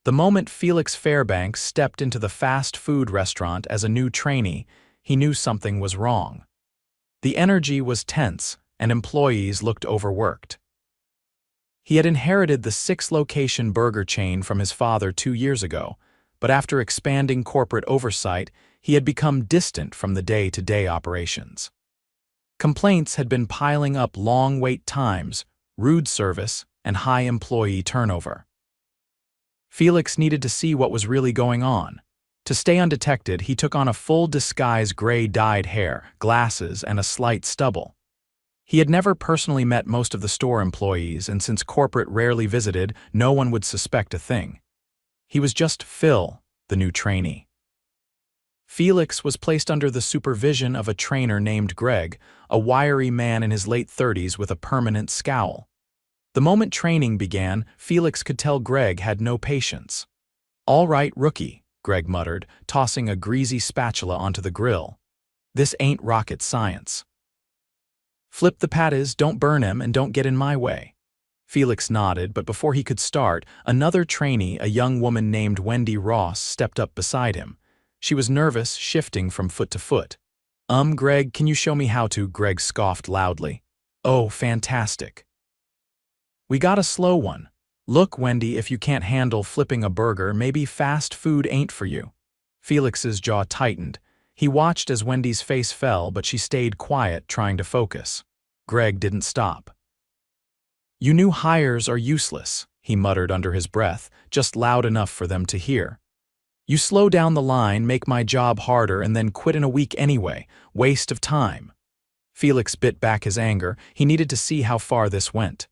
The moment Felix Fairbanks stepped into the fast food restaurant as a new trainee, he knew something was wrong. The energy was tense, and employees looked overworked. He had inherited the six-location burger chain from his father 2 years ago, but after expanding corporate oversight, he had become distant from the day-to-day operations. Complaints had been piling up: long wait times, rude service, and high employee turnover. Felix needed to see what was really going on. To stay undetected, he took on a full disguise: gray dyed hair, glasses, and a slight stubble. He had never personally met most of the store employees, and since corporate rarely visited, no one would suspect a thing. He was just Phil, the new trainee. Felix was placed under the supervision of a trainer named Greg, a wiry man in his late 30s with a permanent scowl. The moment training began, Felix could tell Greg had no patience. "All right, rookie," Greg muttered, tossing a greasy spatula onto the grill. "This ain't rocket science. Flip the patties, don't burn him, and don't get in my way." Felix nodded, but before he could start, another trainee, a young woman named Wendy Ross, stepped up beside him. She was nervous, shifting from foot to foot. Greg, can you show me how to?" Greg scoffed loudly. "Oh, fantastic. We got a slow one. Look, Wendy, if you can't handle flipping a burger, maybe fast food ain't for you." Felix's jaw tightened. He watched as Wendy's face fell, but she stayed quiet, trying to focus. Greg didn't stop. "You new hires are useless," he muttered under his breath, just loud enough for them to hear. "You slow down the line, make my job harder, and then quit in a week anyway. Waste of time." Felix bit back his anger. He needed to see how far this went.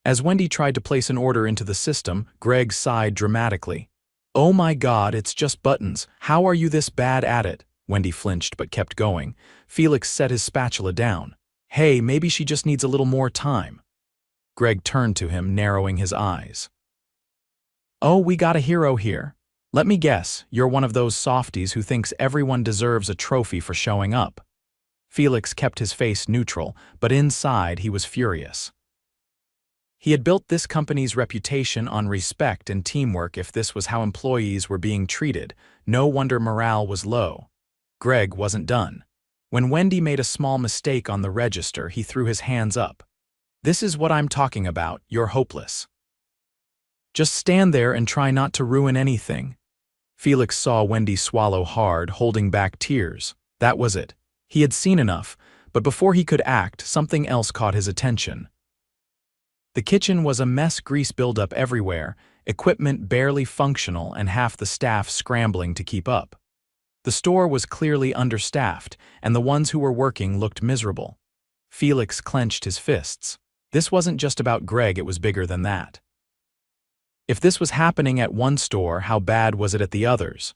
As Wendy tried to place an order into the system, Greg sighed dramatically. "Oh my God, it's just buttons. How are you this bad at it?" Wendy flinched but kept going. Felix set his spatula down. "Hey, maybe she just needs a little more time." Greg turned to him, narrowing his eyes. "Oh, we got a hero here. Let me guess, you're one of those softies who thinks everyone deserves a trophy for showing up." Felix kept his face neutral, but inside he was furious. He had built this company's reputation on respect and teamwork. If this was how employees were being treated, no wonder morale was low. Greg wasn't done. When Wendy made a small mistake on the register, he threw his hands up. "This is what I'm talking about. You're hopeless. Just stand there and try not to ruin anything." Felix saw Wendy swallow hard, holding back tears. That was it. He had seen enough, but before he could act, something else caught his attention. The kitchen was a mess, grease buildup everywhere, equipment barely functional, and half the staff scrambling to keep up. The store was clearly understaffed, and the ones who were working looked miserable. Felix clenched his fists. This wasn't just about Greg, it was bigger than that. If this was happening at one store, how bad was it at the others?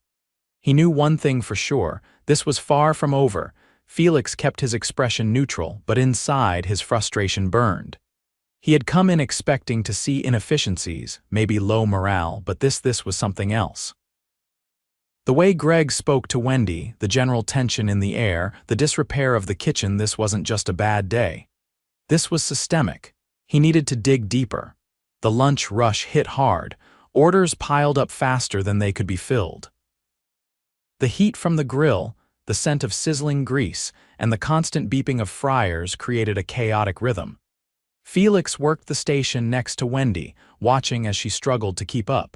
He knew one thing for sure: this was far from over. Felix kept his expression neutral, but inside his frustration burned. He had come in expecting to see inefficiencies, maybe low morale, but this was something else. The way Greg spoke to Wendy, the general tension in the air, the disrepair of the kitchen, this wasn't just a bad day. This was systemic. He needed to dig deeper. The lunch rush hit hard. Orders piled up faster than they could be filled. The heat from the grill, the scent of sizzling grease, and the constant beeping of fryers created a chaotic rhythm. Felix worked the station next to Wendy, watching as she struggled to keep up.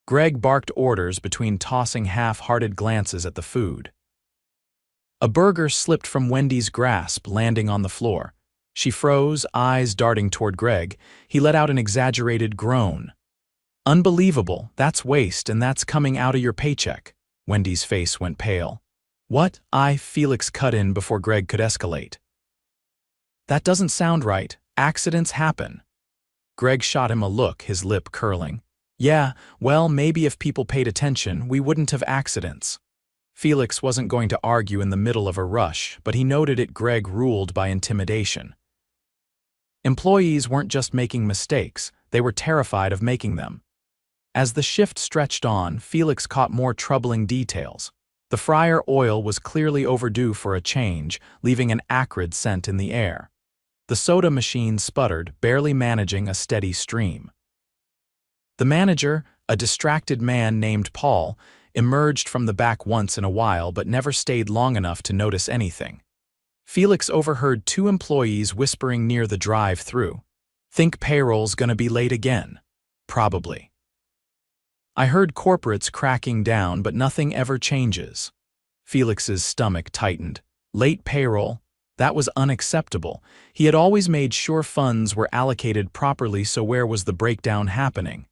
Greg barked orders between tossing half-hearted glances at the food. A burger slipped from Wendy's grasp, landing on the floor. She froze, eyes darting toward Greg. He let out an exaggerated groan. "Unbelievable, that's waste, and that's coming out of your paycheck." Wendy's face went pale. "What?" Felix cut in before Greg could escalate. "That doesn't sound right. Accidents happen." Greg shot him a look, his lip curling. "Yeah, well, maybe if people paid attention, we wouldn't have accidents." Felix wasn't going to argue in the middle of a rush, but he noted it. Greg ruled by intimidation. Employees weren't just making mistakes, they were terrified of making them. As the shift stretched on, Felix caught more troubling details. The fryer oil was clearly overdue for a change, leaving an acrid scent in the air. The soda machine sputtered, barely managing a steady stream. The manager, a distracted man named Paul, emerged from the back once in a while but never stayed long enough to notice anything. Felix overheard two employees whispering near the drive-thru. "Think payroll's gonna be late again." "Probably." "I heard corporate's cracking down, but nothing ever changes." Felix's stomach tightened. Late payroll? That was unacceptable. He had always made sure funds were allocated properly, so where was the breakdown happening?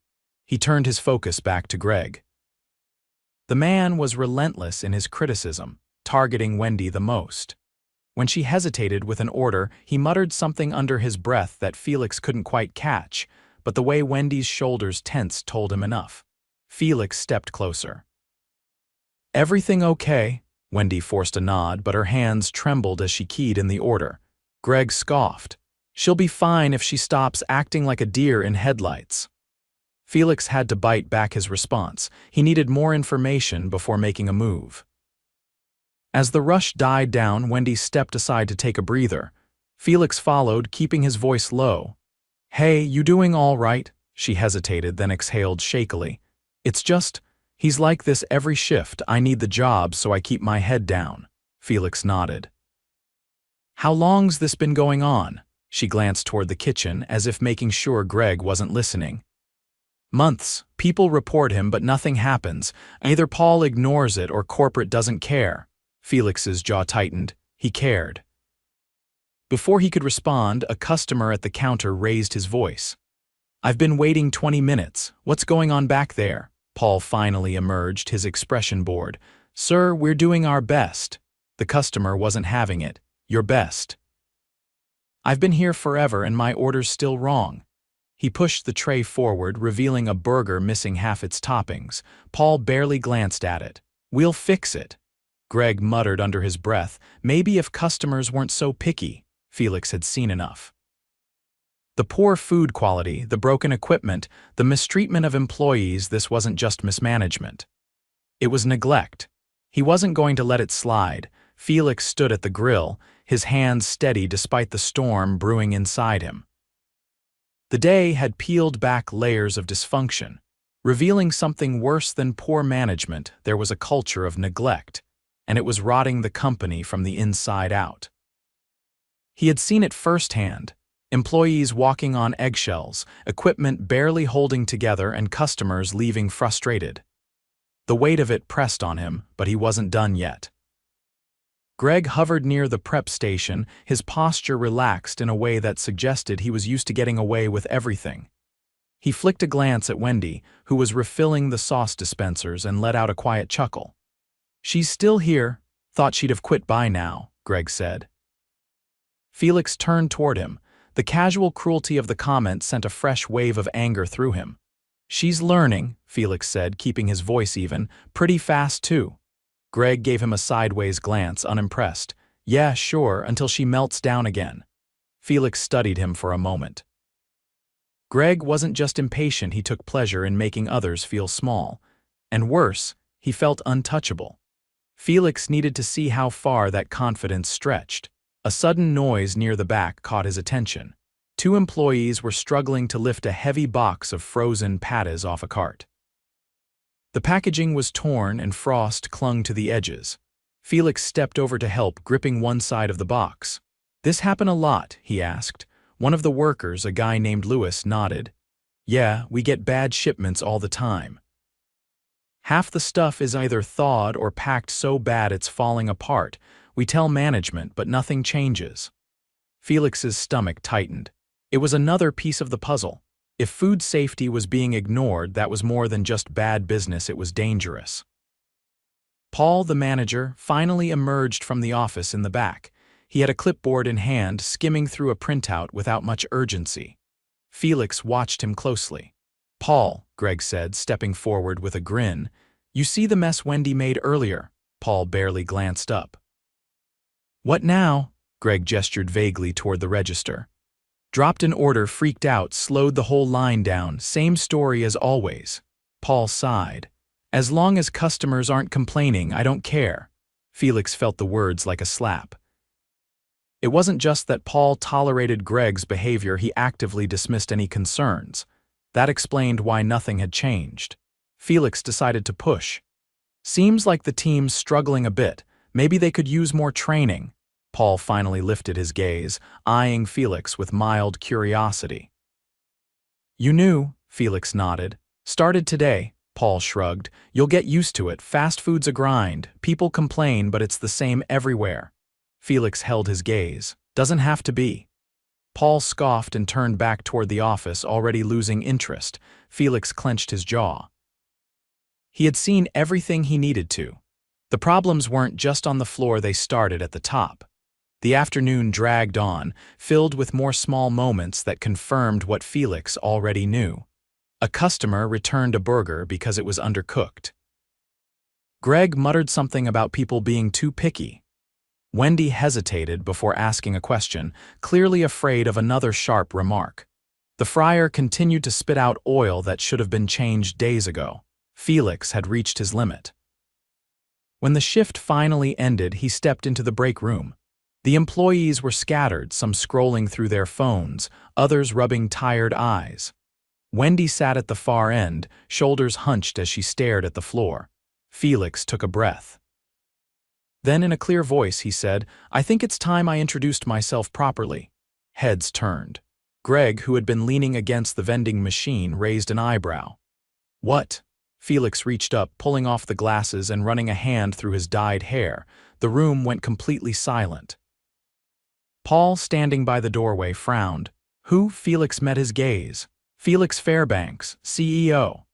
He turned his focus back to Greg. The man was relentless in his criticism, targeting Wendy the most. When she hesitated with an order, he muttered something under his breath that Felix couldn't quite catch, but the way Wendy's shoulders tensed told him enough. Felix stepped closer. "Everything okay?" Wendy forced a nod, but her hands trembled as she keyed in the order. Greg scoffed. "She'll be fine if she stops acting like a deer in headlights." Felix had to bite back his response. He needed more information before making a move. As the rush died down, Wendy stepped aside to take a breather. Felix followed, keeping his voice low. "Hey, you doing all right?" She hesitated, then exhaled shakily. "It's just, he's like this every shift. I need the job, so I keep my head down." Felix nodded. "How long's this been going on?" She glanced toward the kitchen, as if making sure Greg wasn't listening. "Months. People report him, but nothing happens. Either Paul ignores it or corporate doesn't care." Felix's jaw tightened. He cared. Before he could respond, a customer at the counter raised his voice. "I've been waiting 20 minutes. What's going on back there?" Paul finally emerged, his expression bored. "Sir, we're doing our best." The customer wasn't having it. "Your best." "I've been here forever and my order's still wrong." He pushed the tray forward, revealing a burger missing half its toppings. Paul barely glanced at it. "We'll fix it." Greg muttered under his breath. Maybe if customers weren't so picky. Felix had seen enough. The poor food quality, the broken equipment, the mistreatment of employees, this wasn't just mismanagement. It was neglect. He wasn't going to let it slide. Felix stood at the grill, his hands steady despite the storm brewing inside him. The day had peeled back layers of dysfunction, revealing something worse than poor management. There was a culture of neglect, and it was rotting the company from the inside out. He had seen it firsthand. Employees walking on eggshells, equipment barely holding together, and customers leaving frustrated. The weight of it pressed on him, but he wasn't done yet. Greg hovered near the prep station, his posture relaxed in a way that suggested he was used to getting away with everything. He flicked a glance at Wendy, who was refilling the sauce dispensers, and let out a quiet chuckle. "She's still here. Thought she'd have quit by now," Greg said. Felix turned toward him. The casual cruelty of the comment sent a fresh wave of anger through him. "She's learning," Felix said, keeping his voice even, "pretty fast too." Greg gave him a sideways glance, unimpressed. "Yeah, sure, until she melts down again." Felix studied him for a moment. Greg wasn't just impatient, he took pleasure in making others feel small. And worse, he felt untouchable. Felix needed to see how far that confidence stretched. A sudden noise near the back caught his attention. Two employees were struggling to lift a heavy box of frozen patties off a cart. The packaging was torn and frost clung to the edges. Felix stepped over to help, gripping one side of the box. "This happen a lot?" he asked. One of the workers, a guy named Lewis, nodded. "Yeah, we get bad shipments all the time. Half the stuff is either thawed or packed so bad it's falling apart. We tell management, but nothing changes." Felix's stomach tightened. It was another piece of the puzzle. If food safety was being ignored, that was more than just bad business, it was dangerous. Paul, the manager, finally emerged from the office in the back. He had a clipboard in hand, skimming through a printout without much urgency. Felix watched him closely. "Paul," Greg said, stepping forward with a grin, "you see the mess Wendy made earlier?" Paul barely glanced up. "What now?" Greg gestured vaguely toward the register. "Dropped an order, freaked out, slowed the whole line down. Same story as always." Paul sighed. "As long as customers aren't complaining, I don't care." Felix felt the words like a slap. It wasn't just that Paul tolerated Greg's behavior, he actively dismissed any concerns. That explained why nothing had changed. Felix decided to push. Seems like the team's struggling a bit. Maybe they could use more training. Paul finally lifted his gaze, eyeing Felix with mild curiosity. You knew, Felix nodded. Started today, Paul shrugged. You'll get used to it. Fast food's a grind. People complain, but it's the same everywhere. Felix held his gaze. Doesn't have to be. Paul scoffed and turned back toward the office, already losing interest. Felix clenched his jaw. He had seen everything he needed to. The problems weren't just on the floor, they started at the top. The afternoon dragged on, filled with more small moments that confirmed what Felix already knew. A customer returned a burger because it was undercooked. Greg muttered something about people being too picky. Wendy hesitated before asking a question, clearly afraid of another sharp remark. The fryer continued to spit out oil that should have been changed days ago. Felix had reached his limit. When the shift finally ended, he stepped into the break room. The employees were scattered, some scrolling through their phones, others rubbing tired eyes. Wendy sat at the far end, shoulders hunched as she stared at the floor. Felix took a breath. Then in a clear voice he said, "I think it's time I introduced myself properly." Heads turned. Greg, who had been leaning against the vending machine, raised an eyebrow. "What?" Felix reached up, pulling off the glasses and running a hand through his dyed hair. The room went completely silent. Paul, standing by the doorway, frowned. Who? Felix met his gaze. Felix Fairbanks, CEO.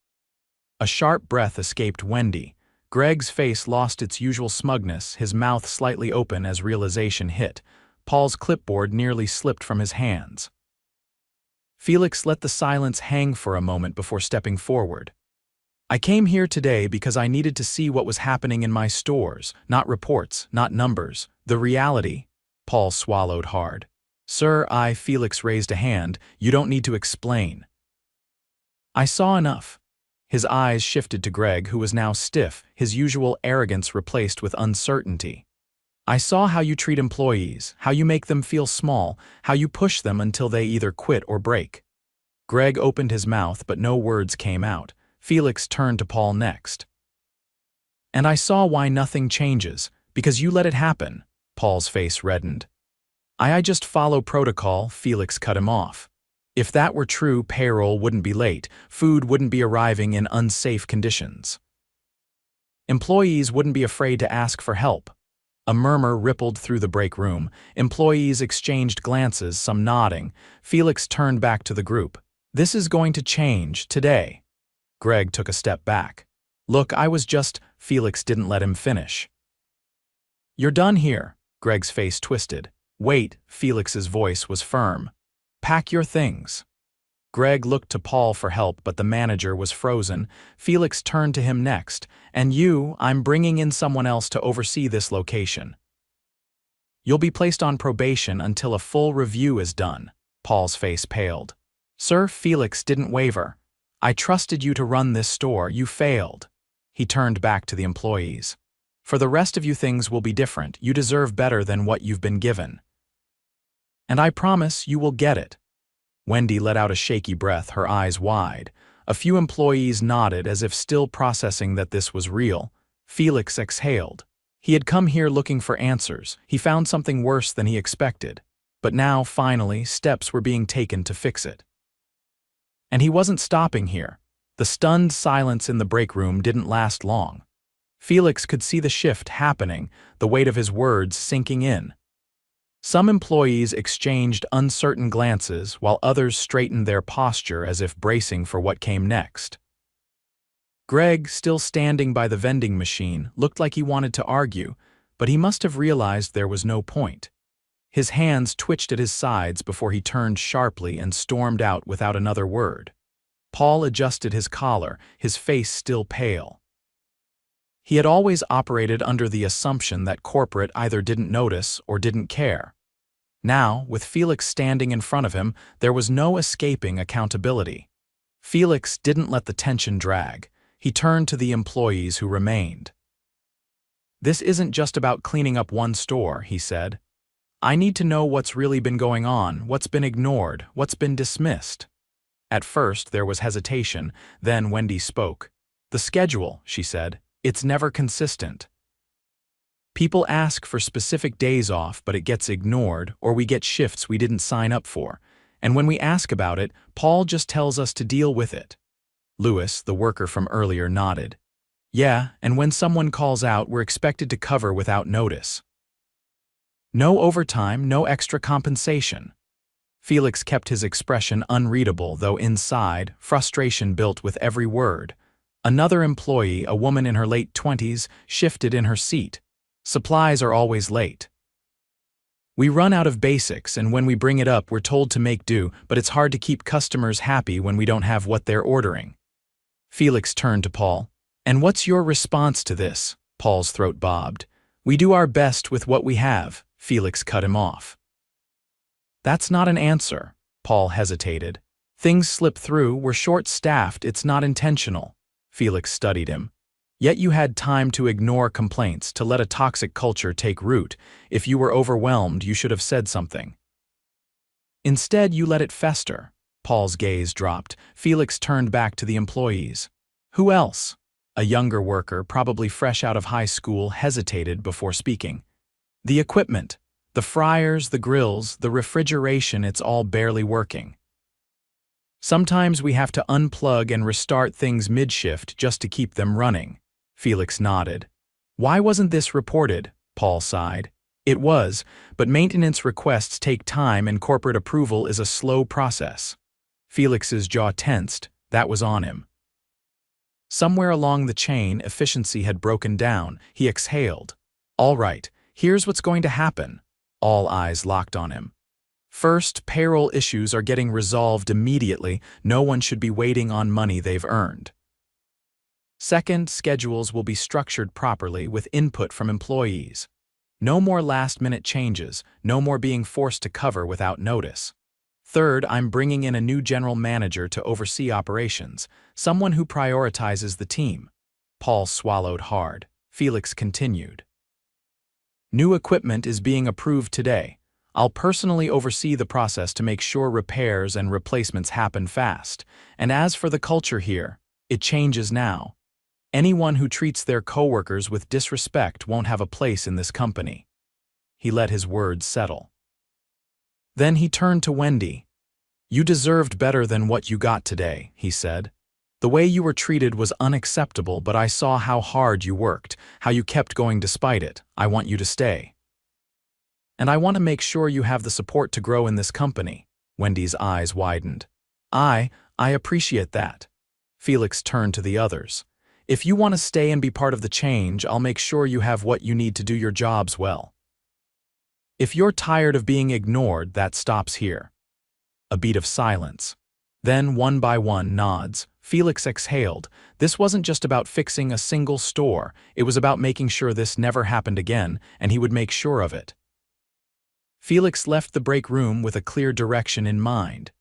A sharp breath escaped Wendy. Greg's face lost its usual smugness, his mouth slightly open as realization hit. Paul's clipboard nearly slipped from his hands. Felix let the silence hang for a moment before stepping forward. "I came here today because I needed to see what was happening in my stores, not reports, not numbers, the reality." Paul swallowed hard. "Sir, Felix raised a hand. You don't need to explain." "I saw enough." His eyes shifted to Greg, who was now stiff, his usual arrogance replaced with uncertainty. "I saw how you treat employees, how you make them feel small, how you push them until they either quit or break." Greg opened his mouth, but no words came out. Felix turned to Paul next. "And I saw why nothing changes, because you let it happen." Paul's face reddened. I just follow protocol," Felix cut him off. "If that were true, payroll wouldn't be late, food wouldn't be arriving in unsafe conditions. Employees wouldn't be afraid to ask for help." A murmur rippled through the break room. Employees exchanged glances, some nodding. Felix turned back to the group. "This is going to change, today." Greg took a step back. "Look, Felix didn't let him finish. "You're done here." Greg's face twisted. "Wait," Felix's voice was firm. "Pack your things." Greg looked to Paul for help, but the manager was frozen. Felix turned to him next. "And you, I'm bringing in someone else to oversee this location. You'll be placed on probation until a full review is done." Paul's face paled. "Sir," Felix didn't waver. "I trusted you to run this store. You failed." He turned back to the employees. "For the rest of you, things will be different. You deserve better than what you've been given. And I promise you will get it." Wendy let out a shaky breath, her eyes wide. A few employees nodded as if still processing that this was real. Felix exhaled. He had come here looking for answers. He found something worse than he expected. But now, finally, steps were being taken to fix it. And he wasn't stopping here. The stunned silence in the break room didn't last long. Felix could see the shift happening, the weight of his words sinking in. Some employees exchanged uncertain glances, while others straightened their posture as if bracing for what came next. Greg, still standing by the vending machine, looked like he wanted to argue, but he must have realized there was no point. His hands twitched at his sides before he turned sharply and stormed out without another word. Paul adjusted his collar, his face still pale. He had always operated under the assumption that corporate either didn't notice or didn't care. Now, with Felix standing in front of him, there was no escaping accountability. Felix didn't let the tension drag. He turned to the employees who remained. "This isn't just about cleaning up one store," he said. "I need to know what's really been going on, what's been ignored, what's been dismissed." At first, there was hesitation, then Wendy spoke. "The schedule," she said, "it's never consistent. People ask for specific days off, but it gets ignored, or we get shifts we didn't sign up for. And when we ask about it, Paul just tells us to deal with it." Lewis, the worker from earlier, nodded. "Yeah, and when someone calls out, we're expected to cover without notice. No overtime, no extra compensation." Felix kept his expression unreadable, though inside, frustration built with every word. Another employee, a woman in her late 20s, shifted in her seat. "Supplies are always late. We run out of basics, and when we bring it up, we're told to make do, but it's hard to keep customers happy when we don't have what they're ordering." Felix turned to Paul. "And what's your response to this?" Paul's throat bobbed. "We do our best with what we have," Felix cut him off. "That's not an answer." Paul hesitated. "Things slip through, we're short-staffed, it's not intentional." Felix studied him. "Yet you had time to ignore complaints, to let a toxic culture take root. If you were overwhelmed, you should have said something. Instead, you let it fester." Paul's gaze dropped. Felix turned back to the employees. "Who else?" A younger worker, probably fresh out of high school, hesitated before speaking. "The equipment. The fryers, the grills, the refrigeration, it's all barely working. Sometimes we have to unplug and restart things mid-shift just to keep them running." Felix nodded. "Why wasn't this reported?" Paul sighed. "It was, but maintenance requests take time and corporate approval is a slow process." Felix's jaw tensed. That was on him. Somewhere along the chain, efficiency had broken down. He exhaled. "All right, here's what's going to happen." All eyes locked on him. "First, payroll issues are getting resolved immediately. No one should be waiting on money they've earned. Second, schedules will be structured properly with input from employees. No more last-minute changes, no more being forced to cover without notice. Third, I'm bringing in a new general manager to oversee operations, someone who prioritizes the team." Paul swallowed hard. Felix continued. "New equipment is being approved today. I'll personally oversee the process to make sure repairs and replacements happen fast. And as for the culture here, it changes now. Anyone who treats their coworkers with disrespect won't have a place in this company." He let his words settle. Then he turned to Wendy. "You deserved better than what you got today," he said. "The way you were treated was unacceptable, but I saw how hard you worked, how you kept going despite it. I want you to stay. And I want to make sure you have the support to grow in this company." Wendy's eyes widened. I appreciate that." Felix turned to the others. "If you want to stay and be part of the change, I'll make sure you have what you need to do your jobs well. If you're tired of being ignored, that stops here." A beat of silence. Then, one by one, nods. Felix exhaled. This wasn't just about fixing a single store. It was about making sure this never happened again, and he would make sure of it. Felix left the break room with a clear direction in mind.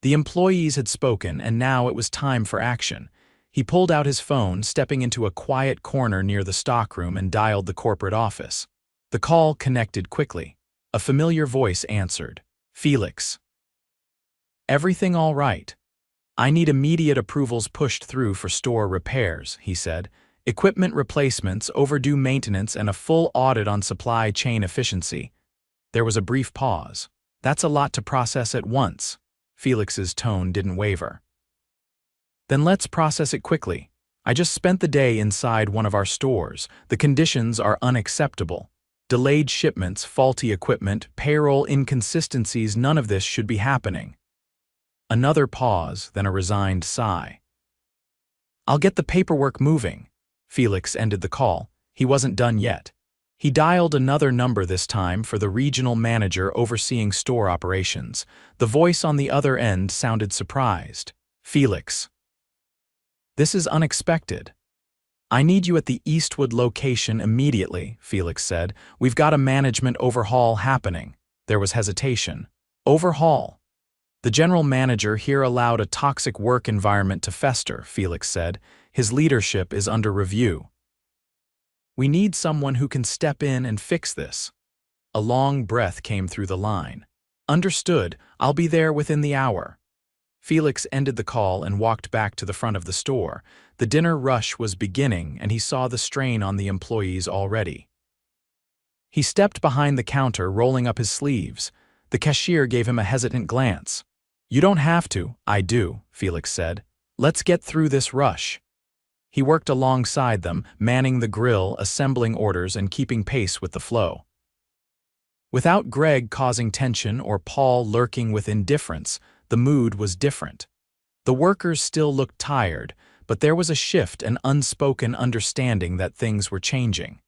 The employees had spoken, and now it was time for action. He pulled out his phone, stepping into a quiet corner near the stockroom, and dialed the corporate office. The call connected quickly. A familiar voice answered. "Felix. Everything all right? I need immediate approvals pushed through for store repairs," he said. "Equipment replacements, overdue maintenance, and a full audit on supply chain efficiency." There was a brief pause. "That's a lot to process at once." Felix's tone didn't waver. "Then let's process it quickly. I just spent the day inside one of our stores. The conditions are unacceptable. Delayed shipments, faulty equipment, payroll inconsistencies, none of this should be happening." Another pause, then a resigned sigh. "I'll get the paperwork moving." Felix ended the call. He wasn't done yet. He dialed another number this time for the regional manager overseeing store operations. The voice on the other end sounded surprised. "Felix. This is unexpected. I need you at the Eastwood location immediately," Felix said. "We've got a management overhaul happening." There was hesitation. "Overhaul?" "The general manager here allowed a toxic work environment to fester," Felix said. "His leadership is under review. We need someone who can step in and fix this." A long breath came through the line. "Understood. I'll be there within the hour." Felix ended the call and walked back to the front of the store. The dinner rush was beginning, and he saw the strain on the employees already. He stepped behind the counter, rolling up his sleeves. The cashier gave him a hesitant glance. "You don't have to." "I do," Felix said. "Let's get through this rush." He worked alongside them, manning the grill, assembling orders, and keeping pace with the flow. Without Greg causing tension or Paul lurking with indifference, the mood was different. The workers still looked tired, but there was a shift, an unspoken understanding that things were changing.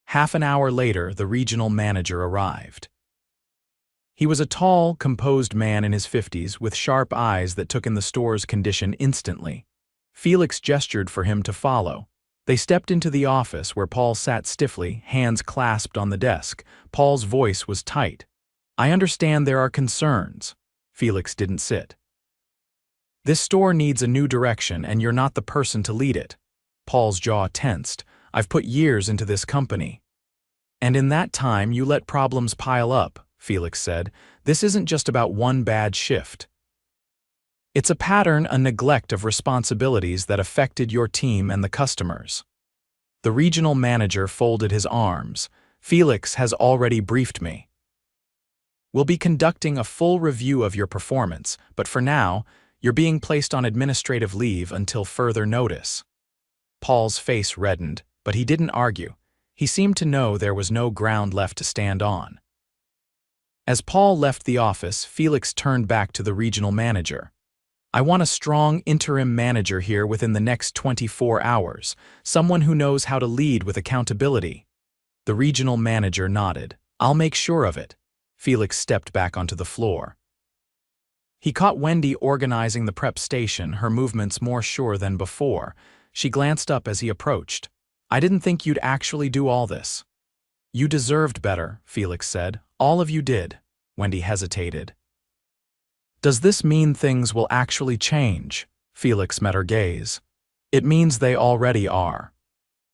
Half an hour later, the regional manager arrived. He was a tall, composed man in his 50s with sharp eyes that took in the store's condition instantly. Felix gestured for him to follow. They stepped into the office where Paul sat stiffly, hands clasped on the desk. Paul's voice was tight. "I understand there are concerns." Felix didn't sit. "This store needs a new direction, and you're not the person to lead it." Paul's jaw tensed. "I've put years into this company." "And in that time you let problems pile up," Felix said. "This isn't just about one bad shift. It's a pattern, a neglect of responsibilities that affected your team and the customers." The regional manager folded his arms. "Felix has already briefed me. We'll be conducting a full review of your performance, but for now, you're being placed on administrative leave until further notice." Paul's face reddened, but he didn't argue. He seemed to know there was no ground left to stand on. As Paul left the office, Felix turned back to the regional manager. "I want a strong interim manager here within the next 24 hours, someone who knows how to lead with accountability." The regional manager nodded. "I'll make sure of it." Felix stepped back onto the floor. He caught Wendy organizing the prep station, her movements more sure than before. She glanced up as he approached. "I didn't think you'd actually do all this." "You deserved better," Felix said. "All of you did." Wendy hesitated. "Does this mean things will actually change?" Felix met her gaze. "It means they already are."